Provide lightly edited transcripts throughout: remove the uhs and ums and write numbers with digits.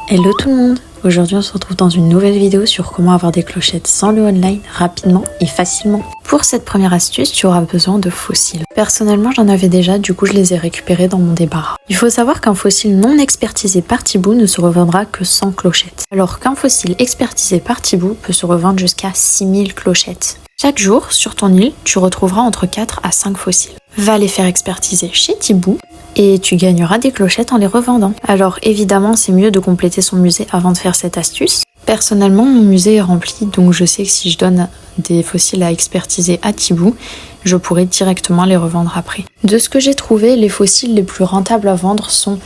Hello tout le monde! Aujourd'hui on se retrouve dans une nouvelle vidéo sur comment avoir des clochettes sans le online rapidement et facilement. Pour cette première astuce, tu auras besoin de fossiles. Personnellement j'en avais déjà, du coup je les ai récupérés dans mon débarras. Il faut savoir qu'un fossile non expertisé par Thibaut ne se revendra que 100 clochettes, alors qu'un fossile expertisé par Thibaut peut se revendre jusqu'à 6000 clochettes. Chaque jour, sur ton île, tu retrouveras entre 4 à 5 fossiles. Va les faire expertiser chez Thibaut et tu gagneras des clochettes en les revendant. Alors évidemment, c'est mieux de compléter son musée avant de faire cette astuce. Personnellement, mon musée est rempli, donc je sais que si je donne des fossiles à expertiser à Thibaut, je pourrai directement les revendre après. De ce que j'ai trouvé, les fossiles les plus rentables à vendre sont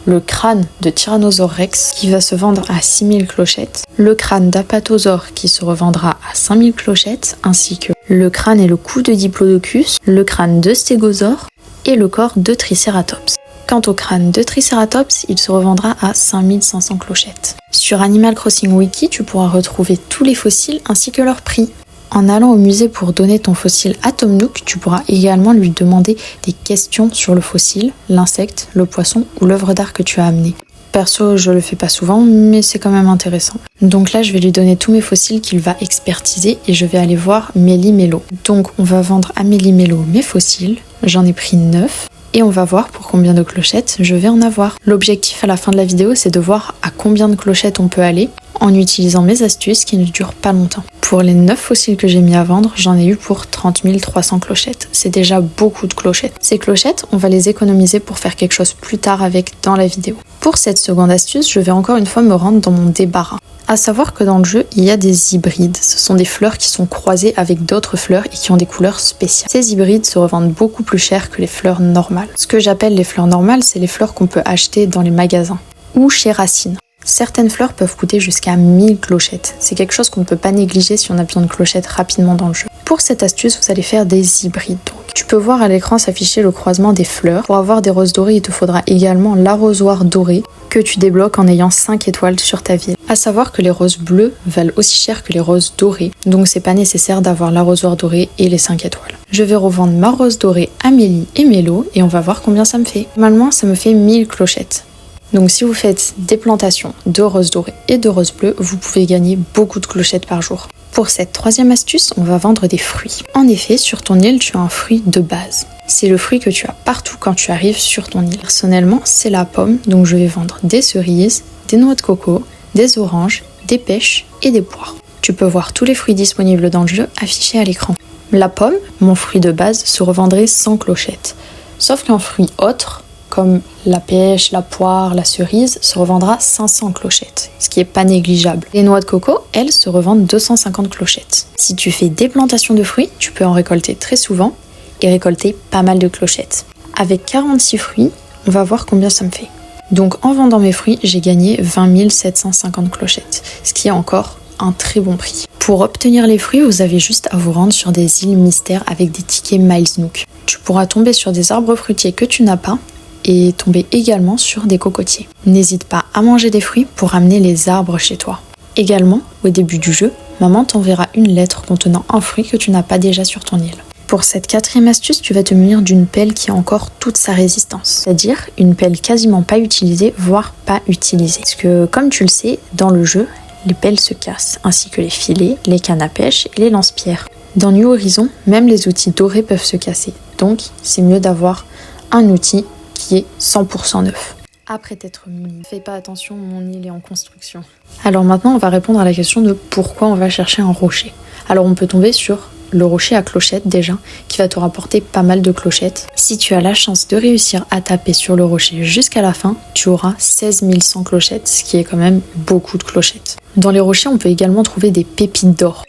le crâne de Tyrannosaure Rex qui va se vendre à 6000 clochettes, le crâne d'Apatosaure qui se revendra à 5000 clochettes, ainsi que le crâne et le cou de Diplodocus, le crâne de Stégosaure et le corps de Triceratops. Quant au crâne de Triceratops, il se revendra à 5500 clochettes. Sur Animal Crossing Wiki, tu pourras retrouver tous les fossiles ainsi que leur prix. En allant au musée pour donner ton fossile à Tom Nook, tu pourras également lui demander des questions sur le fossile, l'insecte, le poisson ou l'œuvre d'art que tu as amené. Perso, je le fais pas souvent, mais c'est quand même intéressant. Donc là, je vais lui donner tous mes fossiles qu'il va expertiser et je vais aller voir Méli-Mélo. Donc on va vendre à Méli-Mélo mes fossiles, j'en ai pris 9. Et on va voir pour combien de clochettes je vais en avoir. L'objectif à la fin de la vidéo, c'est de voir à combien de clochettes on peut aller en utilisant mes astuces qui ne durent pas longtemps. Pour les 9 fossiles que j'ai mis à vendre, j'en ai eu pour 30 300 clochettes. C'est déjà beaucoup de clochettes. Ces clochettes, on va les économiser pour faire quelque chose plus tard avec dans la vidéo. Pour cette seconde astuce, je vais encore une fois me rendre dans mon débarras. À savoir que dans le jeu, il y a des hybrides. Ce sont des fleurs qui sont croisées avec d'autres fleurs et qui ont des couleurs spéciales. Ces hybrides se revendent beaucoup plus cher que les fleurs normales. Ce que j'appelle les fleurs normales, c'est les fleurs qu'on peut acheter dans les magasins ou chez Racine. Certaines fleurs peuvent coûter jusqu'à 1000 clochettes. C'est quelque chose qu'on ne peut pas négliger si on a besoin de clochettes rapidement dans le jeu. Pour cette astuce, vous allez faire des hybrides. Donc, tu peux voir à l'écran s'afficher le croisement des fleurs. Pour avoir des roses dorées, il te faudra également l'arrosoir doré que tu débloques en ayant 5 étoiles sur ta ville. À savoir que les roses bleues valent aussi cher que les roses dorées, donc c'est pas nécessaire d'avoir l'arrosoir doré et les 5 étoiles. Je vais revendre ma rose dorée à Méli et Mélo et on va voir combien ça me fait. Normalement, ça me fait 1000 clochettes. Donc si vous faites des plantations de roses dorées et de roses bleues, vous pouvez gagner beaucoup de clochettes par jour. Pour cette troisième astuce, on va vendre des fruits. En effet, sur ton île, tu as un fruit de base. C'est le fruit que tu as partout quand tu arrives sur ton île. Personnellement, c'est la pomme, donc je vais vendre des cerises, des noix de coco, des oranges, des pêches et des poires. Tu peux voir tous les fruits disponibles dans le jeu affichés à l'écran. La pomme, mon fruit de base, se revendrait 100 clochettes. Sauf qu'un fruit autre, comme la pêche, la poire, la cerise, se revendra 500 clochettes, ce qui est pas négligeable. Les noix de coco, elles, se revendent 250 clochettes. Si tu fais des plantations de fruits, tu peux en récolter très souvent et récolter pas mal de clochettes. Avec 46 fruits, on va voir combien ça me fait. Donc en vendant mes fruits, j'ai gagné 20 750 clochettes, ce qui est encore un très bon prix. Pour obtenir les fruits, vous avez juste à vous rendre sur des îles mystères avec des tickets Miles Nook. Tu pourras tomber sur des arbres fruitiers que tu n'as pas et tomber également sur des cocotiers. N'hésite pas à manger des fruits pour amener les arbres chez toi. Également, au début du jeu, maman t'enverra une lettre contenant un fruit que tu n'as pas déjà sur ton île. Pour cette quatrième astuce, tu vas te munir d'une pelle qui a encore toute sa résistance, c'est-à-dire une pelle quasiment pas utilisée, voire pas utilisée. Parce que, comme tu le sais, dans le jeu, les pelles se cassent, ainsi que les filets, les cannes à pêche et les lance-pierres. Dans New Horizon, même les outils dorés peuvent se casser, donc c'est mieux d'avoir un outil qui est 100% neuf. Après t'être muni, fais pas attention, mon île est en construction. Alors maintenant, on va répondre à la question de pourquoi on va chercher un rocher. Alors on peut tomber sur le rocher à clochettes déjà, qui va te rapporter pas mal de clochettes. Si tu as la chance de réussir à taper sur le rocher jusqu'à la fin, tu auras 16 100 clochettes, ce qui est quand même beaucoup de clochettes. Dans les rochers, on peut également trouver des pépites d'or.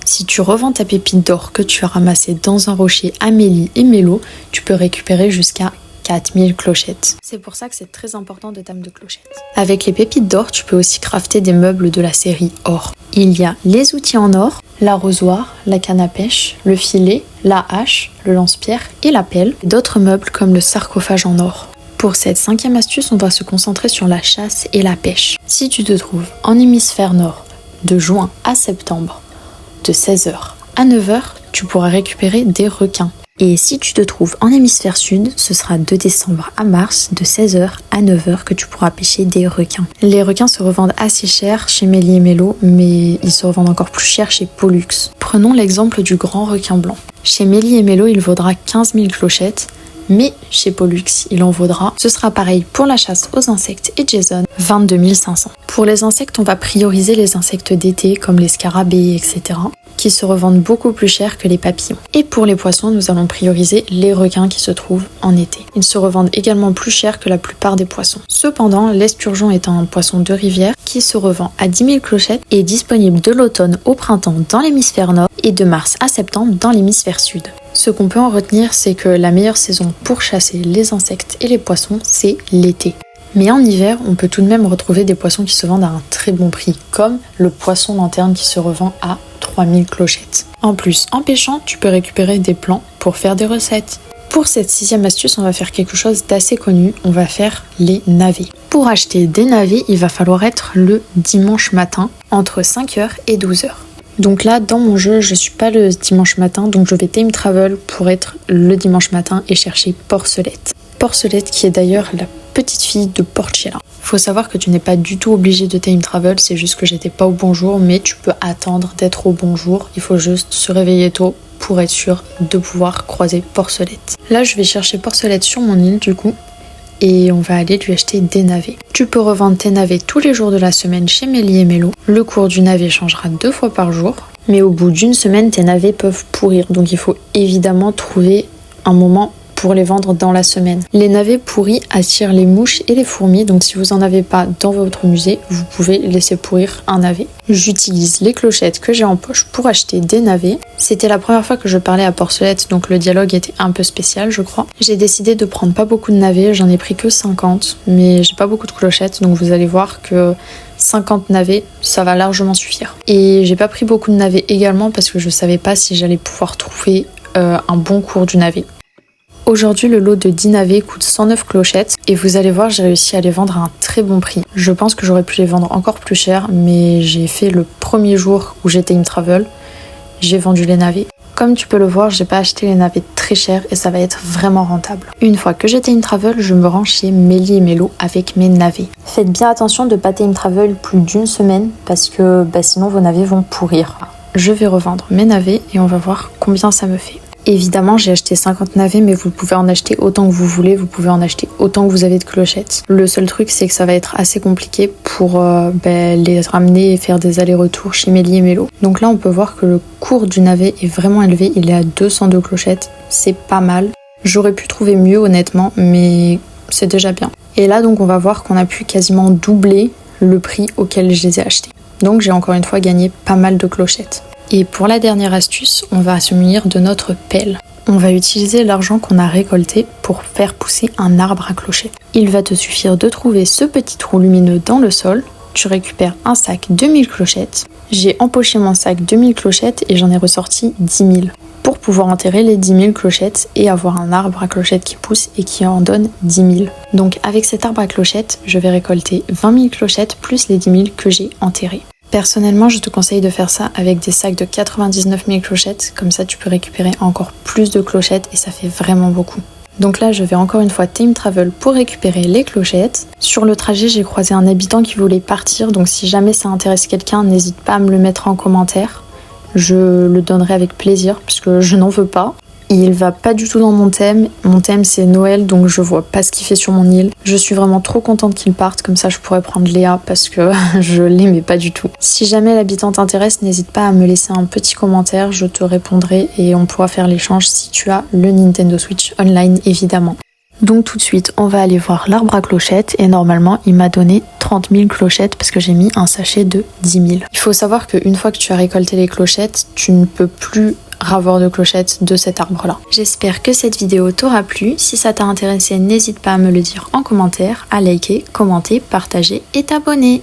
Si tu revends ta pépite d'or que tu as ramassée dans un rocher à Méli et Mélo, tu peux récupérer jusqu'à 4000 clochettes. C'est pour ça que c'est très important de taper de clochettes. Avec les pépites d'or, tu peux aussi crafter des meubles de la série or. Il y a les outils en or, l'arrosoir, la canne à pêche, le filet, la hache, le lance-pierre et la pelle, et d'autres meubles comme le sarcophage en or. Pour cette cinquième astuce, on va se concentrer sur la chasse et la pêche. Si tu te trouves en hémisphère nord, de juin à septembre, de 16h à 9h, tu pourras récupérer des requins. Et si tu te trouves en hémisphère sud, ce sera de décembre à mars, de 16h à 9h que tu pourras pêcher des requins. Les requins se revendent assez cher chez Mélie et Mélo, mais ils se revendent encore plus cher chez Pollux. Prenons l'exemple du grand requin blanc. Chez Mélie et Mélo, il vaudra 15 000 clochettes, mais chez Pollux, il en vaudra, ce sera pareil pour la chasse aux insectes et Jason, 22 500. Pour les insectes, on va prioriser les insectes d'été comme les scarabées, etc., qui se revendent beaucoup plus cher que les papillons. Et pour les poissons, nous allons prioriser les requins qui se trouvent en été. Ils se revendent également plus cher que la plupart des poissons. Cependant, l'esturgeon est un poisson de rivière qui se revend à 10 000 clochettes et est disponible de l'automne au printemps dans l'hémisphère nord et de mars à septembre dans l'hémisphère sud. Ce qu'on peut en retenir, c'est que la meilleure saison pour chasser les insectes et les poissons, c'est l'été. Mais en hiver, on peut tout de même retrouver des poissons qui se vendent à un très bon prix, comme le poisson lanterne qui se revend à 3000 clochettes. En plus, en pêchant, tu peux récupérer des plans pour faire des recettes. Pour cette 6e astuce, on va faire quelque chose d'assez connu, on va faire les navets. Pour acheter des navets, il va falloir être le dimanche matin, entre 5h et 12h. Donc là, dans mon jeu, je suis pas le dimanche matin, donc je vais time travel pour être le dimanche matin et chercher Porcelette. Porcelette qui est d'ailleurs la petite fille de Porchella. Faut savoir que tu n'es pas du tout obligé de time travel, c'est juste que j'étais pas au bon jour, mais tu peux attendre d'être au bon jour. Il faut juste se réveiller tôt pour être sûr de pouvoir croiser Porcelette. Là, je vais chercher Porcelette sur mon île du coup, et on va aller lui acheter des navets. Tu peux revendre tes navets tous les jours de la semaine chez Mélie et Mélo. Le cours du navet changera 2 fois par jour, mais au bout d'une semaine, tes navets peuvent pourrir, donc il faut évidemment trouver un moment pour les vendre dans la semaine. Les navets pourris attirent les mouches et les fourmis, donc si vous en avez pas dans votre musée, vous pouvez laisser pourrir un navet. J'utilise les clochettes que j'ai en poche pour acheter des navets. C'était la première fois que je parlais à Porcelette, donc le dialogue était un peu spécial, je crois. J'ai décidé de prendre pas beaucoup de navets, j'en ai pris que 50, mais j'ai pas beaucoup de clochettes, donc vous allez voir que 50 navets, ça va largement suffire. Et j'ai pas pris beaucoup de navets également parce que je savais pas si j'allais pouvoir trouver un bon cours du navet. Aujourd'hui, le lot de 10 navets coûte 109 clochettes et vous allez voir, j'ai réussi à les vendre à un très bon prix. Je pense que j'aurais pu les vendre encore plus cher, mais j'ai fait le premier jour où j'étais in travel, j'ai vendu les navets. Comme tu peux le voir, j'ai pas acheté les navets très chers et ça va être vraiment rentable. Une fois que j'étais in travel, je me rends chez Mélie et Mélo avec mes navets. Faites bien attention de pas in travel plus d'une semaine parce que sinon vos navets vont pourrir. Je vais revendre mes navets et on va voir combien ça me fait. Évidemment, j'ai acheté 50 navets, mais vous pouvez en acheter autant que vous voulez, vous pouvez en acheter autant que vous avez de clochettes. Le seul truc, c'est que ça va être assez compliqué pour les ramener et faire des allers-retours chez Mélie et Mélo. Donc là, on peut voir que le cours du navet est vraiment élevé, il est à 202 clochettes, c'est pas mal. J'aurais pu trouver mieux honnêtement, mais c'est déjà bien. Et là, donc, on va voir qu'on a pu quasiment doubler le prix auquel je les ai achetés. Donc j'ai encore une fois gagné pas mal de clochettes. Et pour la dernière astuce, on va se munir de notre pelle. On va utiliser l'argent qu'on a récolté pour faire pousser un arbre à clochette. Il va te suffire de trouver ce petit trou lumineux dans le sol. Tu récupères un sac 2000 clochettes. J'ai empoché mon sac 2000 clochettes et j'en ai ressorti 10 000 pour pouvoir enterrer les 10 000 clochettes et avoir un arbre à clochettes qui pousse et qui en donne 10 000. Donc avec cet arbre à clochettes, je vais récolter 20 000 clochettes plus les 10 000 que j'ai enterrées. Personnellement, je te conseille de faire ça avec des sacs de 99 000 clochettes, comme ça tu peux récupérer encore plus de clochettes et ça fait vraiment beaucoup. Donc là, je vais encore une fois time travel pour récupérer les clochettes. Sur le trajet, j'ai croisé un habitant qui voulait partir, donc si jamais ça intéresse quelqu'un, n'hésite pas à me le mettre en commentaire. Je le donnerai avec plaisir, puisque je n'en veux pas. Il va pas du tout dans mon thème. Mon thème c'est Noël, donc je vois pas ce qu'il fait sur mon île. Je suis vraiment trop contente qu'il parte, comme ça je pourrais prendre Léa parce que je l'aimais pas du tout. Si jamais l'habitant t'intéresse, n'hésite pas à me laisser un petit commentaire, je te répondrai et on pourra faire l'échange si tu as le Nintendo Switch Online évidemment. Donc tout de suite, on va aller voir l'arbre à clochettes et normalement il m'a donné 30 000 clochettes parce que j'ai mis un sachet de 10 000. Il faut savoir qu'une fois que tu as récolté les clochettes, tu ne peux plus ravoir de clochettes de cet arbre là. J'espère que cette vidéo t'aura plu. Si ça t'a intéressé, n'hésite pas à me le dire en commentaire, à liker, commenter, partager et t'abonner.